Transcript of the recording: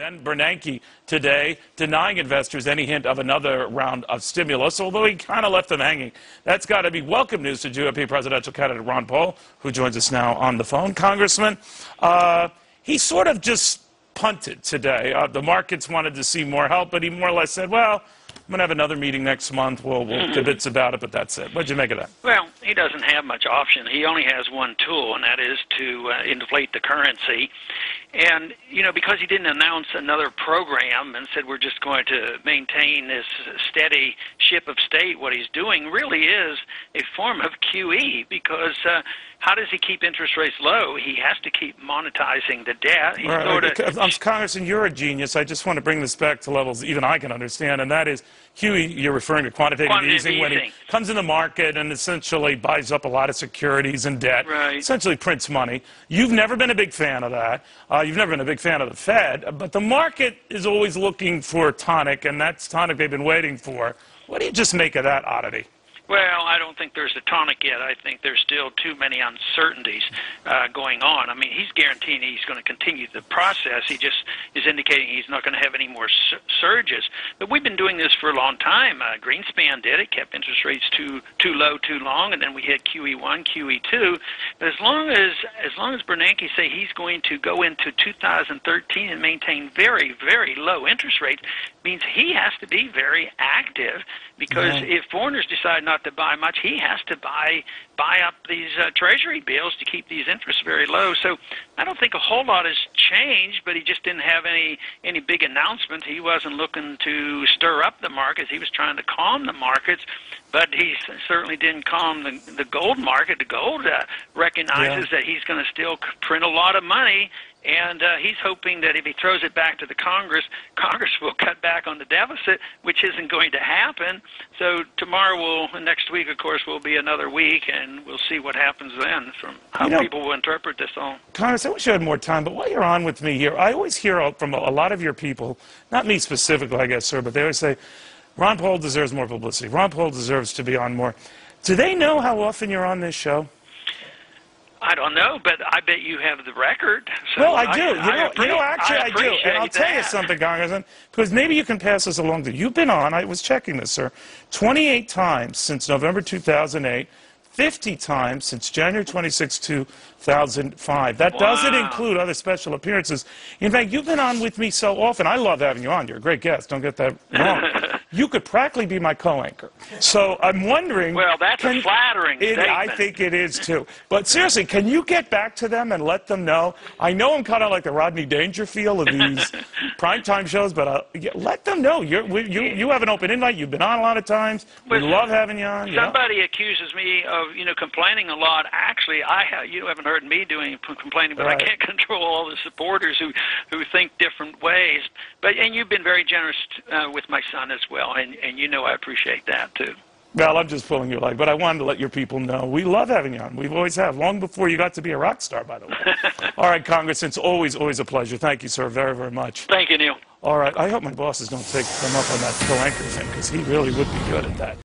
Bernanke today denying investors any hint of another round of stimulus, although he kind of left them hanging. That's got to be welcome news to GOP presidential candidate Ron Paul, who joins us now on the phone. Congressman, he sort of just punted today. The markets wanted to see more help, but he more or less said, well, I'm going to have another meeting next month. We'll kibitz about it, but that's it. What'd you make of that? Well, he doesn't have much option. He only has one tool, and that is to inflate the currency. And, you know, because he didn't announce another program and said we're just going to maintain this steady ship of state, what he's doing really is a form of QE, because how does he keep interest rates low? He has to keep monetizing the debt. Congressman, you're a genius. I just want to bring this back to levels even I can understand, and that is QE, you're referring to quantitative easing, when he comes in the market and essentially buys up a lot of securities and debt, essentially prints money. You've never been a big fan of that. You've never been a big fan of the Fed, but the market is always looking for a tonic, and that's tonic they've been waiting for. What do you just make of that oddity? Well, I don't think there's a tonic yet. I think there's still too many uncertainties going on. I mean, he's guaranteeing he's going to continue the process. He just is indicating he's not going to have any more surges. But we've been doing this for a long time. Greenspan did it, kept interest rates too low too long, and then we hit QE1, QE2. But as long as Bernanke say he's going to go into 2013 and maintain very, very low interest rates, means he has to be very active, because if foreigners decide not to buy much, he has to buy up these treasury bills to keep these interests very low. So I don't think a whole lot has changed, but he just didn't have any big announcements. He wasn't looking to stir up the markets. He was trying to calm the markets, but he certainly didn't calm the gold market. The gold recognizes that he's going to still print a lot of money, and he's hoping that if he throws it back to the Congress will cut back on the deficit, which isn't going to happen. So next week, of course, will be another week, and we'll see what happens then from how people will interpret this all. Congress, I wish you had more time, but while you're on with me here, I always hear from a lot of your people, not me specifically, I guess, sir, but they always say, Ron Paul deserves more publicity. Ron Paul deserves to be on more. Do they know how often you're on this show? I don't know, but I bet you have the record. So well, I do. Actually, I do. And I'll tell you that. something, Congressman, because maybe you can pass this along to you. You've been on, I was checking this, sir, 28 times since November 2008, 50 times since January 26, 2005. That doesn't include other special appearances. In fact, you've been on with me so often. I love having you on. You're a great guest. Don't get that wrong. You could practically be my co-anchor. So I'm wondering... Well, that's a flattering statement. I think it is, too. But seriously, can you get back to them and let them know? I know I'm kind of like the Rodney Dangerfield of these primetime shows, but let them know. You have an open invite. You've been on a lot of times. We love having you on. Somebody accuses me of, complaining a lot. Actually, you haven't heard me doing complaining, but I can't control all the supporters who think different ways. And you've been very generous with my son as well. And I appreciate that, too. Well, I'm just pulling your leg, but I wanted to let your people know we love having you on. We've always have, long before you got to be a rock star, by the way. All right, Congressman, it's always a pleasure. Thank you, sir, very, very much. Thank you, Neil. All right, I hope my bosses don't take them up on that co-anchor thing, because he really would be good at that.